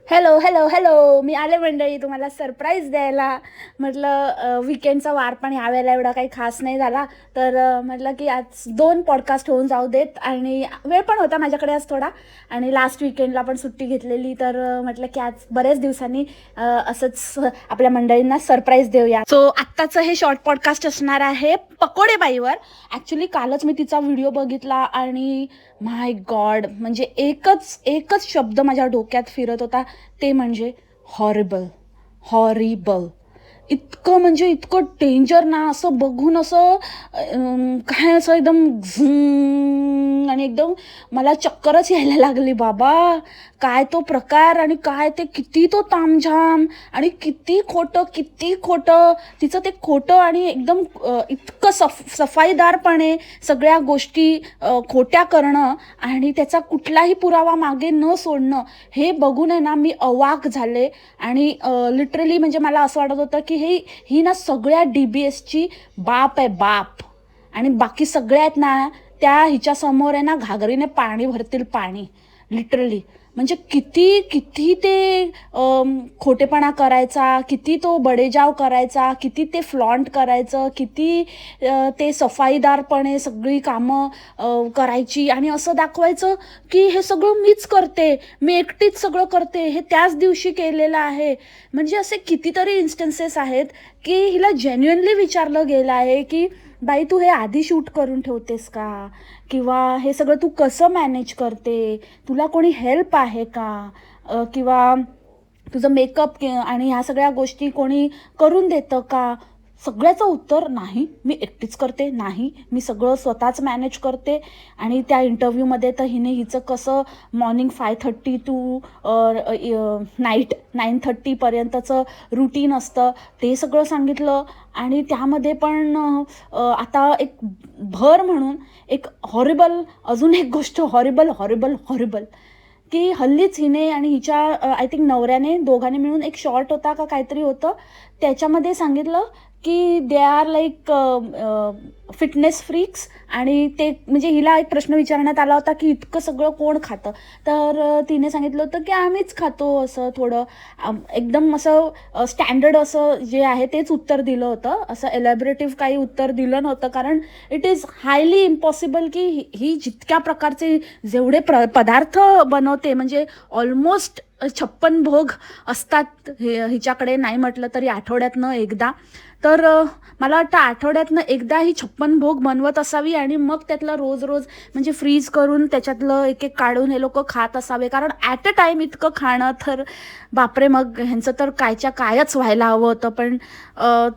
Hello hello hello, मी आले मंडळी तुम्हाला सरप्राईज द्यायला. म्हटलं विकेंडचा वार पण यावेळेला एवढा काही खास नाही झाला, तर म्हटलं की आज 2 पॉडकास्ट होऊन जाऊ देत. आणि वेळ पण होता माझ्याकडे आज थोडा, आणि लास्ट विकेंडला पण सुट्टी घेतलेली, तर म्हटलं की आज बऱ्याच दिवसांनी असंच आपल्या मंडळींना सरप्राईज देऊया. सो आत्ताचं हे शॉर्ट पॉडकास्ट असणार आहे पकोडेबाईवर. ॲक्च्युली कालच मी तिचा व्हिडिओ बघितला आणि माय गॉड, म्हणजे एकच एकच शब्द माझ्या डोक्यात फिरत होता, ते म्हणजे हॉरिबल. हॉरिबल. इतकं म्हणजे इतकं डेंजर ना, असं बघून असं काय असं एकदम झुम, आणि एकदम मला चक्करच यायला लागली बाबा. काय तो प्रकार, आणि काय ते, किती तो तामझाम, आणि किती खोटं तिचं ते खोटं, आणि एकदम इतकं सफाईदारपणे सगळ्या गोष्टी खोट्या करणं, आणि त्याचा कुठलाही पुरावा मागे न सोडणं, हे बघून आहे ना मी अवाक झाले. आणि लिटरली म्हणजे मला असं वाटत होतं की ही ना सगळ्या DBSची बाप आहे, बाप. आणि बाकी सगळ्या आहेत ना, त्या हिच्या समोर आहे ना घागरीने पाणी भरतील, पाणी. लिटरली म्हणजे किती किती ते खोटेपणा करायचा, किती तो बडेजाव करायचा, किती ते फ्लॉन्ट करायचं, किती ते सफाईदारपणे सगळी कामं करायची, आणि असं दाखवायचं की हे सगळं मीच करते, मी एकटीच सगळं करते, हे त्याच दिवशी केलेलं आहे. म्हणजे असे कितीतरी इन्स्टन्सेस आहेत की हिला जेन्युइनली विचारलं गेलं आहे की बाई तू हे आधी शूट करून ठेवतेस का, किंवा हे सगळं तू कसं मॅनेज करते, तुला कोणी हेल्प आहे का, किंवा तुझं मेकअप आणि ह्या सगळ्या गोष्टी कोणी करून देतं का. सगळ्याचं उत्तर नाही, मी एकटीच करते, नाही मी सगळं स्वतःच मॅनेज करते. आणि त्या इंटरव्ह्यूमध्ये तर हिचं कसं मॉर्निंग 5:30 टू नाईट 9:30पर्यंतचं रुटीन असतं, ते सगळं सांगितलं. आणि त्यामध्ये पण आता एक भर म्हणून एक हॉरिबल, अजून एक गोष्ट हॉरिबल हॉरिबल हॉरिबल, की हल्लीच हिने आणि हिच्या आय थिंक नवऱ्याने, दोघांनी मिळून एक शॉर्ट होता का काहीतरी होतं, त्याच्यामध्ये सांगितलं की they are like fitness freaks. आणि ते म्हणजे हिला एक प्रश्न विचारण्यात आला होता की इतकं सगळं कोण खातं, तर तिने सांगितलं होतं की आम्हीच खातो, असं थोडं एकदम असं स्टँडर्ड असं जे आहे तेच उत्तर दिलं होतं, असं एलॅबरेटिव्ह काही उत्तर दिलं नव्हतं. कारण इट इज हायली इम्पॉसिबल की ही जितक्या प्रकारचे जेवढे पदार्थ बनवते, म्हणजे ऑलमोस्ट 56 भोग असतात हिच्याकडे, नाही म्हटलं तरी आठवड्यातनं एकदा. तर मला वाटतं आठवड्यातनं एकदा ही 56 भोग बनवत असावी, आणि मग त्यातलं रोज रोज म्हणजे फ्रीज करून त्याच्यातलं एक एक काढून हे लोक खात असावे. कारण ॲट अ टाइम इतकं खाणं, तर बापरे, मग ह्यांचं तर कायच्या कायच व्हायला हवं होतं. पण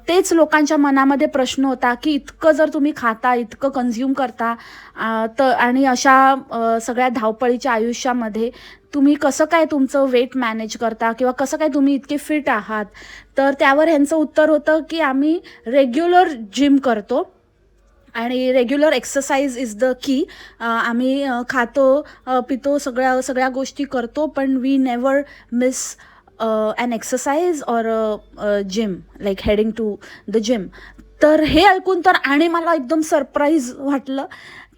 तेच लोकांच्या मनामध्ये प्रश्न होता की इतकं जर तुम्ही खाता, इतकं कन्झ्युम करता, तर आणि अशा सगळ्या धावपळीच्या आयुष्यामध्ये तुम्ही कसं काय तुमचं वेट मॅनेज करता, किंवा कसं काय तुम्ही इतके फिट आहात. तर त्यावर ह्यांचं उत्तर होतं की आम्ही रेग्युलर जिम करतो, आणि regular exercise is the key. आम्ही खातो, पितो, सगळ्या सगळ्या गोष्टी करतो, पण we never miss an exercise और gym, like heading to the gym. तर हे ऐकून तर आणि मला एकदम सरप्राईज वाटलं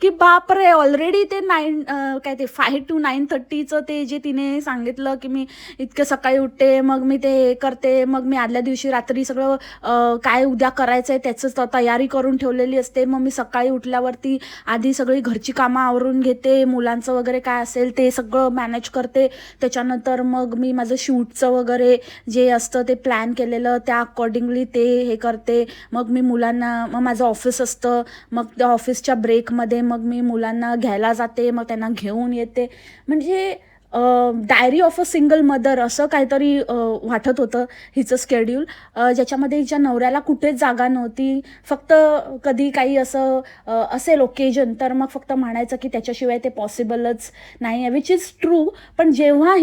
की बापरे, ऑलरेडी ते काय ते 5 to 9:30चं ते जे तिने सांगितलं की मी इतके सकाळी उठते, मग मी ते करते, मग मी आदल्या दिवशी रात्री सगळं काय उद्या करायचं आहे त्याचं तयारी करून ठेवलेली असते. मग मी सकाळी उठल्यावरती आधी सगळी घरची कामं आवरून घेते, मुलांचं वगैरे काय असेल ते सगळं मॅनेज करते. त्याच्यानंतर मग मी माझं शूटचं वगैरे जे असतं ते प्लॅन केलेलं, त्या अकॉर्डिंगली ते हे करते. मग मी मुलांना, मग माझं ऑफिस असतं, मग त्या ऑफिसच्या ब्रेकमध्ये मग मी मुलांना घ्यायला जाते, मग त्यांना घेऊन येते. म्हणजे diary of a single mother असं काहीतरी वाटत होतं हिचं स्केड्यूल, ज्याच्यामध्ये हिच्या नवऱ्याला कुठेच जागा नव्हती. फक्त कधी काही असं असेल ओकेजन, तर मग फक्त म्हणायचं की त्याच्याशिवाय ते पॉसिबलच नाही आहे, विच इज ट्रू. पण जेव्हा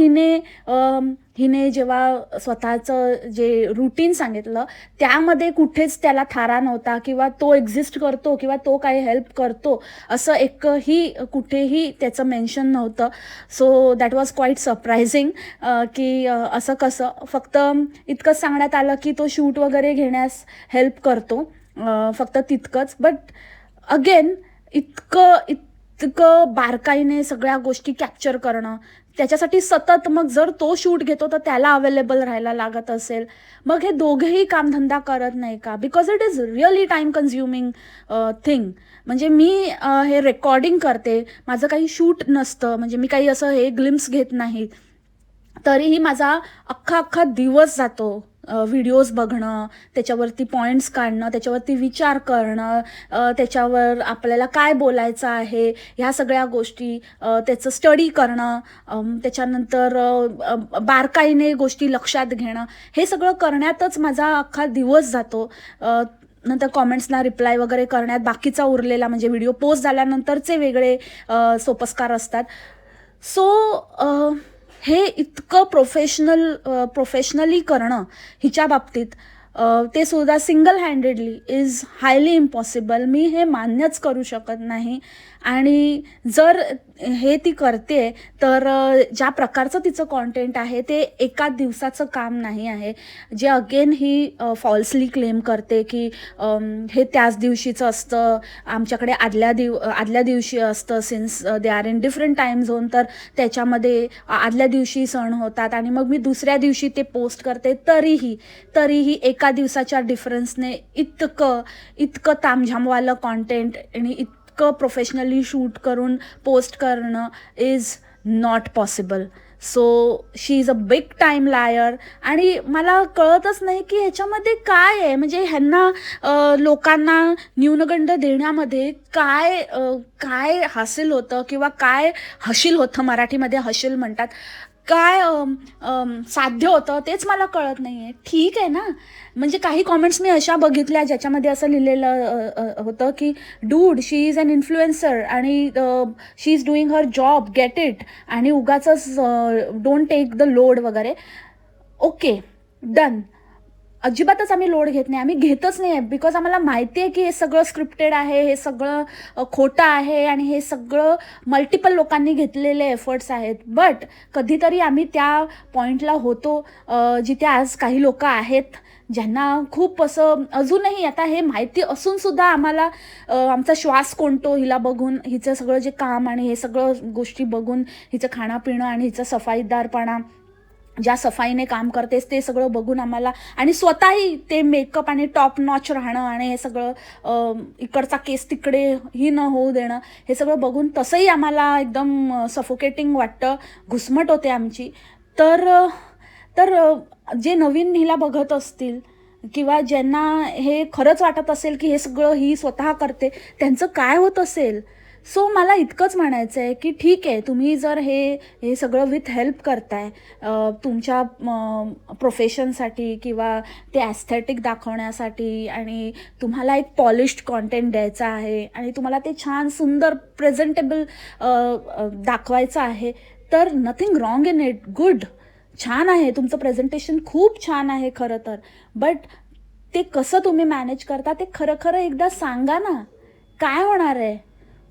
हिने जेव्हा स्वतःचं जे रुटीन सांगितलं, त्यामध्ये कुठेच त्याला थारा नव्हता, किंवा तो एक्झिस्ट करतो, किंवा तो काही हेल्प करतो, असं एकही कुठेही त्याचं मेन्शन नव्हतं. So that was quite surprising की असं कसं. फक्त इतकंच सांगण्यात आलं की तो शूट वगैरे घेण्यास हेल्प करतो, फक्त तितकंच. बट अगेन इतकं बारकाईने सगळ्या गोष्टी कॅप्चर करणं, त्याच्यासाठी सतत मग जर तो शूट घेतो तर त्याला अवेलेबल राहायला लागत असेल, मग हे दोघेही कामधंदा करत नाही का? Because it is really time consuming thing. म्हणजे मी हे रेकॉर्डिंग करते, माझं काही शूट नसतं, म्हणजे मी काही असं हे ग्लिम्स घेत नाही, तरीही माझा अख्खा दिवस जातो व्हिडिओज बघणं, त्याच्यावरती पॉईंट्स काढणं, त्याच्यावरती विचार करणं, त्याच्यावर आपल्याला काय बोलायचं आहे ह्या सगळ्या गोष्टी, त्याचं स्टडी करणं, त्याच्यानंतर बारकाईने गोष्टी लक्षात घेणं, हे सगळं करण्यातच माझा अख्खा दिवस जातो. नंतर कॉमेंट्सना रिप्लाय वगैरे करण्यात बाकीचा उरलेला, म्हणजे व्हिडिओ पोस्ट झाल्यानंतरचे वेगळे सोपस्कार असतात. सो हे इतकं प्रोफेशनली करणं हिच्या बाबतीत, ते सुद्धा single handedly is highly impossible. मी हे मान्यच करू शकत नाही. आणि जर हे ती करते तर ज्या प्रकारचं तिचं कॉन्टेंट आहे ते एका दिवसाचं काम नाही आहे, जे अगेन ही फॉल्सली क्लेम करते की हे त्याच दिवशीचं असतं, आमच्याकडे आदल्या दिवशी असतं, since they are in different time zone, तर त्याच्यामध्ये आदल्या दिवशी सण होतात आणि मग मी दुसऱ्या दिवशी ते पोस्ट करते. तरीही एका दिवसाच्या डिफरन्सने इतकं तामझामवालं कॉन्टेंट आणि इतकं प्रोफेशनली शूट करून पोस्ट करणं is not possible. So she is a big time लायर. आणि मला कळतच नाही की ह्याच्यामध्ये काय आहे, म्हणजे ह्यांना लोकांना न्यूनगंड देण्यामध्ये काय हासिल होतं किंवा काय हशील होतं, मराठीमध्ये हशील म्हणतात, काय साध्य होतं तेच मला कळत नाही आहे. ठीक आहे ना, म्हणजे काही कॉमेंट्स मी अशा बघितल्या ज्याच्यामध्ये असं लिहिलेलं होतं की dude she is an influencer आणि she is doing her job, get it, आणि उगाचच डोंट टेक द लोड वगैरे. Okay, done. अजिबातच आम्ही लोड घेत नाही, आम्ही घेतच नाही आहे, बिकॉज आम्हाला माहिती आहे की हे सगळं स्क्रिप्टेड आहे, हे सगळं खोटं आहे आणि हे सगळं मल्टिपल लोकांनी घेतलेले एफर्ट्स आहेत. बट कधीतरी आम्ही त्या पॉईंटला होतो जिथे आज काही लोक आहेत ज्यांना खूप असं अजूनही आता हे माहिती असूनसुद्धा आम्हाला आमचा श्वास कोणतो हिला बघून, हिचं सगळं जे काम आणि हे सगळं गोष्टी बघून, हिचं खाणंपिणं आणि हिचं सफाईदारपणा, ज्या सफाईने काम करतेस ते सगळं बघून आम्हाला, आणि स्वतःही ते मेकअप आणि टॉप नॉच राहणं आणि हे सगळं इकडचा केस तिकडे ही न होऊ देणं, हे सगळं बघून तसंही आम्हाला एकदम सफोकेटिंग वाटतं, घुसमट होते आमची. तर जे नवीन हिला बघत असतील किंवा ज्यांना हे खरंच वाटत असेल की हे सगळं ही स्वतः करते, त्यांचं काय होत असेल. सो मला इतकंच म्हणायचं आहे की ठीक आहे, तुम्ही जर हे सगळं विथ हेल्प करताय तुमच्या प्रोफेशनसाठी किंवा ते ॲस्थेटिक दाखवण्यासाठी, आणि तुम्हाला एक पॉलिश्ड कॉन्टेंट द्यायचा आहे आणि तुम्हाला ते छान सुंदर प्रेझेंटेबल दाखवायचं आहे, तर nothing wrong in it. Good, छान आहे, तुमचं प्रेझेंटेशन खूप छान आहे खरं तर. बट ते कसं तुम्ही मॅनेज करता ते खरं एकदा सांगा ना. काय होणार आहे,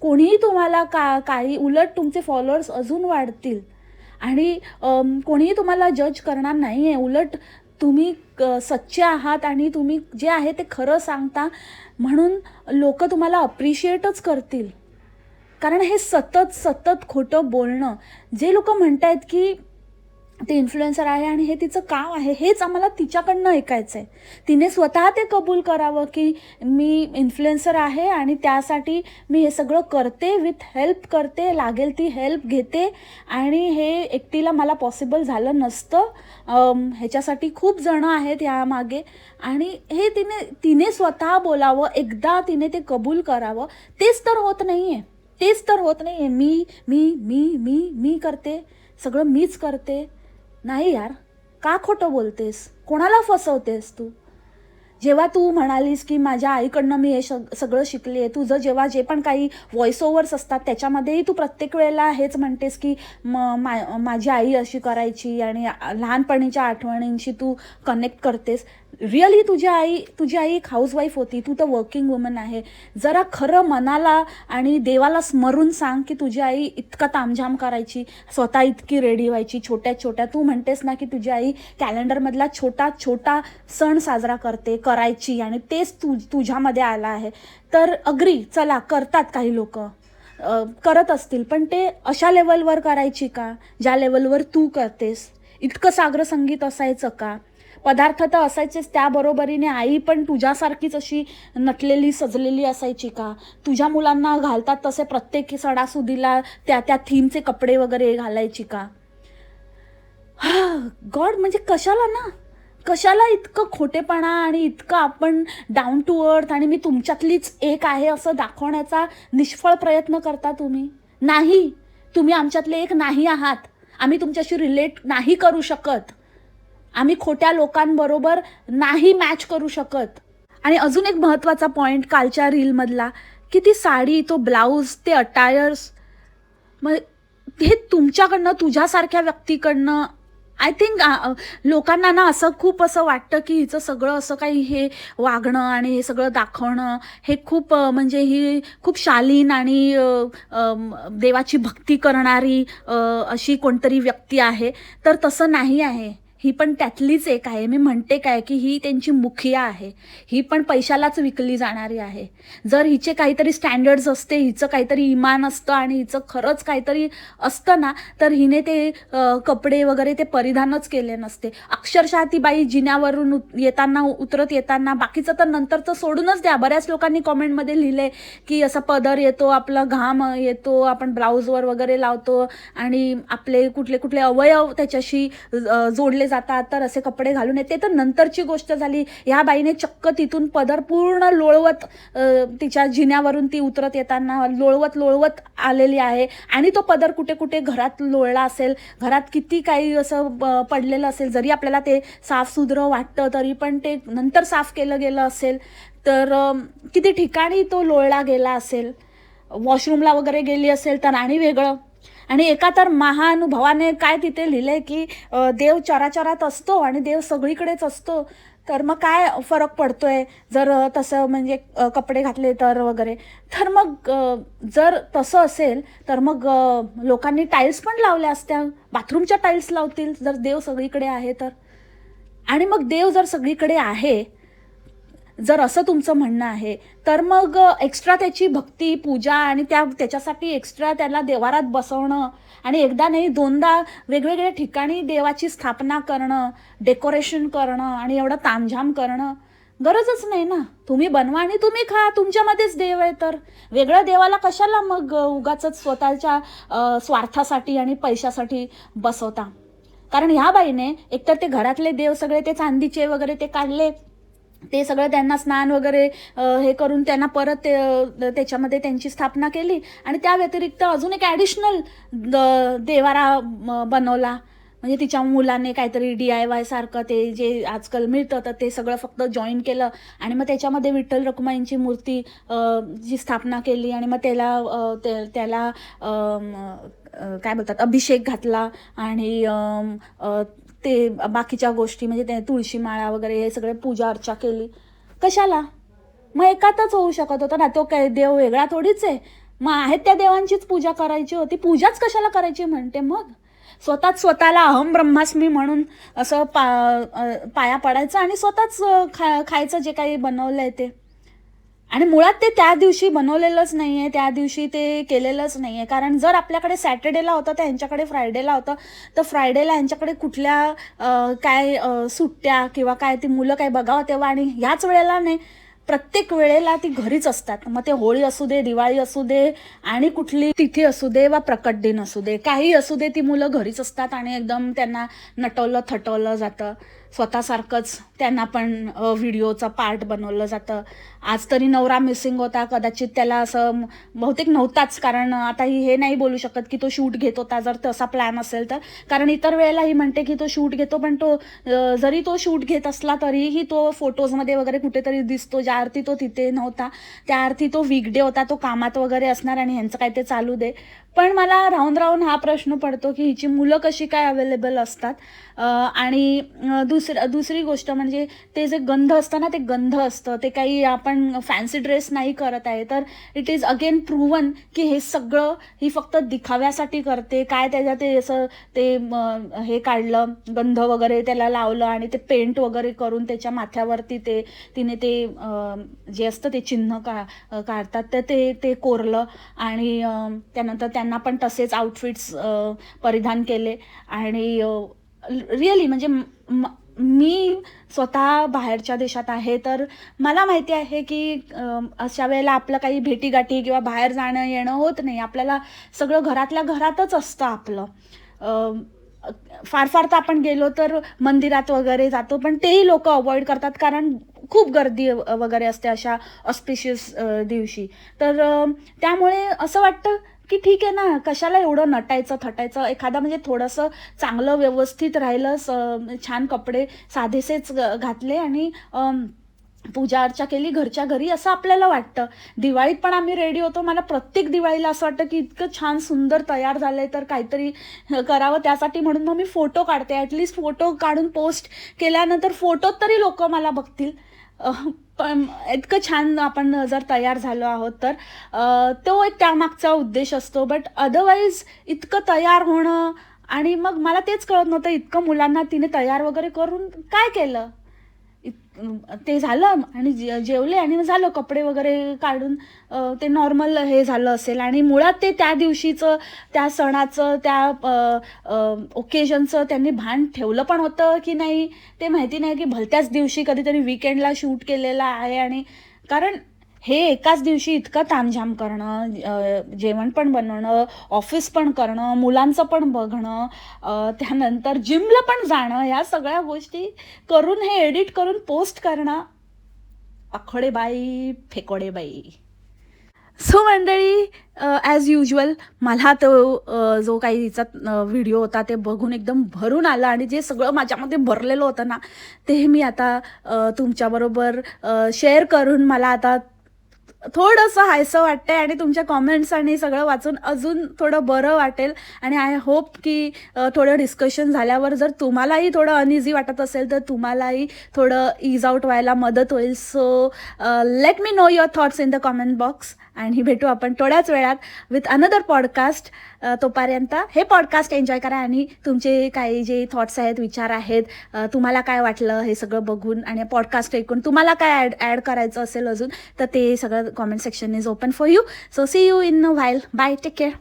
कोणीही तुम्हाला काही, उलट तुमचे फॉलोअर्स अजून वाढतील आणि कोणीही तुम्हाला जज करणार नाही आहे. उलट तुम्ही सच्चे आहात आणि तुम्ही जे आहे ते खरं सांगता, म्हणून लोक तुम्हाला अप्रिशिएटच करतील. कारण हे सतत खोटं बोलणं, जे लोक म्हणतायत की ते इन्फ्लुएन्सर आहे आणि हे तिचं काम आहे, हेच आम्हाला तिच्याकडनं ऐकायचं आहे. तिने स्वतः ते कबूल करावं की मी इन्फ्लुएन्सर आहे आणि त्यासाठी मी हे सगळं करते, विथ हेल्प करते, लागेल ती हेल्प घेते, आणि हे एकटीला मला पॉसिबल झालं नसतं. ह्याच्यासाठी खूप जणं आहेत यामागे, आणि हे तिने स्वतः बोलावं, एकदा तिने ते कबूल करावं. तेच तर होत नाही आहे. मी करते, सगळं मीच करते. नाही यार, का खोटं बोलतेस, कोणाला फसवतेस तू? जेव्हा तू म्हणालीस की माझ्या आईकडनं मी हे सगळं शिकले आहे, तुझं जेव्हा जे पण काही व्हॉइस ओव्हर्स असतात त्याच्यामध्येही तू प्रत्येक वेळेला हेच म्हणतेस की माझी आई अशी करायची, आणि लहानपणीच्या आठवणींशी तू कनेक्ट करतेस. रिअली तुझी आई एक हाऊसवाईफ होती, तू तर वर्किंग वुमन आहे. जरा खरं मनाला आणि देवाला स्मरून सांग की तुझी आई इतका तामझाम करायची, स्वतः इतकी रेडी व्हायची, छोट्या तू म्हणतेस ना की तुझी आई कॅलेंडरमधला छोटा सण साजरा करायची, आणि तेच तुझ्यामध्ये आला आहे. तर अग्री, चला करतात काही लोक, करत असतील, पण ते अशा लेवलवर करायची का ज्या लेवलवर तू करतेस? इतकं साग्र संगीत असायचं का? पदार्थ तर असायचेच, त्याबरोबरीने आई पण तुझ्यासारखीच अशी नटलेली सजलेली असायची का? तुझ्या मुलांना घालतात तसे प्रत्येक सणासुदीला त्या त्या थीमचे कपडे वगैरे घालायची का? गॉड, म्हणजे कशाला ना, कशाला इतकं खोटेपणा आणि इतकं आपण डाऊन टू अर्थ आणि मी तुमच्यातलीच एक आहे असं दाखवण्याचा निष्फळ प्रयत्न करता तुम्ही? नाही, तुम्ही आमच्यातले एक नाही आहात. आम्ही तुमच्याशी रिलेट नाही करू शकत. आम्ही खोट्या लोकांबरोबर नाही मॅच करू शकत. आणि अजून एक महत्त्वाचा पॉईंट कालच्या रीलमधला, की ती साडी, तो ब्लाऊज, ते अटायर्स, मग हे तुमच्याकडनं, तुझ्यासारख्या व्यक्तीकडनं आय थिंक लोकांना ना असं खूप असं वाटतं की हिचं सगळं असं काही हे वागणं आणि हे सगळं दाखवणं हे खूप म्हणजे ही खूप शालीन आणि देवाची भक्ती करणारी अशी कोणतरी व्यक्ती आहे. तर तसं नाही आहे. ही पण त्यातलीच एक आहे. मी म्हणते काय की ही त्यांची मुखिया आहे. ही पण पैशालाच विकली जाणारी आहे. जर हिचे काहीतरी स्टँडर्ड्स असते, हिचं काहीतरी इमान असतं आणि हिचं खरंच काहीतरी असतं ना, तर हिने ते कपडे वगैरे ते परिधानच केले नसते. अक्षरशः ती बाई जिन्यावरून येताना, उतरत येताना, बाकीचं तर नंतरचं सोडूनच द्या. बऱ्याच लोकांनी कॉमेंटमध्ये लिहिलंय की असा पदर येतो, आपला घाम येतो, आपण ब्लाऊजवर वगैरे लावतो आणि आपले कुठले कुठले अवयव त्याच्याशी जोडले जातात, तर असे कपडे घालून येते. तर नंतरची गोष्ट झाली. ह्या बाईने चक्क तिथून पदर पूर्ण लोळवत तिच्या जिन्यावरून ती उतरत येताना लोळवत लोळवत आलेली आहे आणि तो पदर कुठे कुठे घरात लोळला असेल, घरात किती काही असं पडलेलं असेल, जरी आपल्याला ते साफसुथरं वाटतं तरी पण ते नंतर साफ केलं गेलं असेल, तर किती ठिकाणी तो लोळला गेला असेल, वॉशरूमला वगैरे गेली असेल तर आणि वेगळं. आणि एका तर महानुभवाने काय तिथे लिहिलंय की देव चराचरात असतो आणि देव सगळीकडेच असतो. तर मग काय फरक पडतोय जर तसं म्हणजे कपडे घातले तर वगैरे. तर मग जर तसं असेल तर मग लोकांनी टाईल्स पण लावल्या असत्या, बाथरूमच्या टाईल्स लावतील जर देव सगळीकडे आहे तर. आणि मग देव जर सगळीकडे आहे, जर असं तुमचं म्हणणं आहे, तर मग एक्स्ट्रा त्याची भक्ती, पूजा आणि त्याच्यासाठी एक्स्ट्रा त्याला देवारात बसवणं आणि एकदा नाही दोनदा वेगवेगळ्या ठिकाणी देवाची स्थापना करणं, डेकोरेशन करणं आणि एवढं तामझाम करणं गरजच नाही ना. तुम्ही बनवा आणि तुम्ही खा, तुमच्यामध्येच देव आहे तर. वेगळं देवाला कशाला मग उगाचच स्वतःच्या स्वार्थासाठी आणि पैशासाठी बसवता? कारण ह्या बाईने एकतर ते घरातले देव सगळे ते चांदीचे वगैरे ते काढले, ते सगळं त्यांना स्नान वगैरे हे करून त्यांना परत त्याच्यामध्ये त्यांची स्थापना केली आणि त्या व्यतिरिक्त अजून एक ॲडिशनल देवारा बनवला. म्हणजे तिच्या मुलाने काहीतरी DIY सारखं ते जे आजकाल मिळतं तर ते सगळं फक्त जॉईन केलं आणि मग त्याच्यामध्ये विठ्ठल रखुमाईंची मूर्ती जी स्थापना केली आणि मग त्याला काय बोलतात अभिषेक घातला आणि ते बाकीच्या गोष्टी म्हणजे ते तुळशी माळा वगैरे हे सगळे पूजा अर्चा केली. कशाला? मग एकातच होऊ शकत होतं ना. तो काय देव वेगळा थोडीच आहे. मग आहेत त्या देवांचीच पूजा करायची होती. पूजाच कशाला करायची म्हणते मग? स्वतःला अहम ब्रह्मास्मी म्हणून असं पाया पडायचं आणि स्वतःच खायचं जे काही बनवलंय ते. आणि मुळात ते त्या दिवशी बनवलेलंच नाही आहे, त्या दिवशी ते केलेलंच नाही आहे. कारण जर आपल्याकडे सॅटर्डेला होतं तर यांच्याकडे फ्रायडेला होतं, तर फ्रायडेला यांच्याकडे कुठल्या काय सुट्ट्या किंवा काय ती मुलं काय बघावं तेव्हा, आणि ह्याच वेळेला नाही, प्रत्येक वेळेला ती घरीच असतात. मग ते होळी असू दे, दिवाळी असू दे आणि कुठली तिथी असू दे वा प्रकट दिन असू दे, काही असू दे, ती मुलं घरीच असतात आणि एकदम त्यांना नटवलं थटवलं जातं. स्वतःसारखंच त्यांना पण व्हिडिओचा पार्ट बनवलं जातं. आज तरी नवरा मिसिंग होता, कदाचित त्याला असं बहुतेक नव्हताच, कारण आता ही हे नाही बोलू शकत की तो शूट घेत होता जर तसा प्लॅन असेल तर. कारण इतर वेळेला ही म्हणते की तो शूट घेतो, पण तो जरी तो शूट घेत असला तरीही तो फोटोजमध्ये वगैरे कुठेतरी दिसतो. ज्या अर्थी तो तिथे नव्हता त्या अर्थी तो वीकडे होता, तो कामात वगैरे असणार आणि ह्यांचं काय ते चालू दे. पण मला राहून राहून हा प्रश्न पडतो की हिची मुलं कशी काय अवेलेबल असतात. आणि दुसरी गोष्ट म्हणजे ते जे गंध असतं ना, ते गंध असतं, ते काही आपण फॅन्सी ड्रेस नाही करत आहे, तर इट इज अगेन प्रूव्हन की हे सगळं ही फक्त दिखाव्यासाठी करते. काय त्याच्यात ते असं ते हे काढलं, गंध वगैरे त्याला लावलं आणि ते पेंट वगैरे करून त्याच्या माथ्यावरती तिने ते जे असतं ते चिन्ह काढतात, तर ते कोरलं आणि त्यानंतर त्यांना पण तसेच आउटफिट्स परिधान केले. आणि रिअली म्हणजे मी स्वतः बाहेरच्या देशात आहे, तर मला माहिती आहे की अशा वेळेला आपलं काही भेटीगाठी किंवा बाहेर जाणं येणं होत नाही. आपल्याला सगळं घरातल्या घरातच असतं आपलं. फार फार तर आपण गेलो तर मंदिरात वगैरे जातो, पण तेही लोक अवॉइड करतात कारण खूप गर्दी वगैरे असते अशा ऑस्पिशियस दिवशी. तर त्यामुळे असं वाटतं की ठीक आहे ना, कशाला एवढं नटायचं थटायचं. एखादा म्हणजे थोडंसं चांगलं व्यवस्थित राहिलं, छान कपडे साधेसेच घातले आणि पूजा अर्चा केली घरच्या घरी, असं आपल्याला वाटतं. दिवाळीत पण आम्ही रेडी होतो. मला प्रत्येक दिवाळीला असं वाटतं की इतकं छान सुंदर तयार झालंय तर काहीतरी करावं. त्यासाठी म्हणून मग मी फोटो काढते. ॲटलिस्ट फोटो काढून पोस्ट केल्यानंतर फोटोत तरी लोक मला बघतील. पण इतकं छान आपण जर तयार झालो आहोत तर तो एक त्यामागचा उद्देश असतो. बट अदरवाईज इतकं तयार होणं, आणि मग मला तेच कळत नव्हतं इतकं मुलांना तिने तयार वगैरे करून काय केलं. ते झालं आणि जेवले आणि झालं, कपडे वगैरे काढून ते नॉर्मल हे झालं असेल. आणि मुळात ते त्या दिवशीचं, त्या सणाचं, त्या ओकेजनचं त्यांनी भान ठेवलं पण होतं की नाही ते माहिती नाही, की भलत्याच दिवशी कधीतरी विकेंडला शूट केलेला आहे. आणि कारण हे एकाच दिवशी इतकं तामझाम करणं, जेवण पण बनवणं, ऑफिस पण करणं, मुलांचं पण बघणं, त्यानंतर जिमला पण जाणं, ह्या सगळ्या गोष्टी करून हे एडिट करून पोस्ट करणं, आखोडे बाई फेकोडे बाई. सो मंडळी, ॲज युजल मला तो जो काही तिचा व्हिडिओ होता ते बघून एकदम भरून आलं, आणि जे सगळं माझ्यामध्ये भरलेलं होतं ना ते मी आता तुमच्याबरोबर शेअर करून मला आता थोडंसं हायसं वाटतंय. आणि तुमच्या कॉमेंट्स आणि सगळं वाचून अजून थोडं बरं वाटेल. आणि आय होप की थोडं डिस्कशन झाल्यावर जर तुम्हालाही थोडं अनइझी वाटत असेल तर तुम्हालाही थोडं इज आउट व्हायला मदत होईल. So let me know your thoughts in the comment box, आणि भेटू आपण थोड्याच वेळात विथ अनदर पॉडकास्ट. तोपर्यंत हे पॉडकास्ट एन्जॉय करा, आणि तुमचे काही जे थॉट्स आहेत, विचार आहेत, तुम्हाला काय वाटलं हे सगळं बघून आणि पॉडकास्ट ऐकून, तुम्हाला काय ॲड करायचं असेल अजून, तर ते सगळं comment section is open for you. So see you in a while. Bye, take care.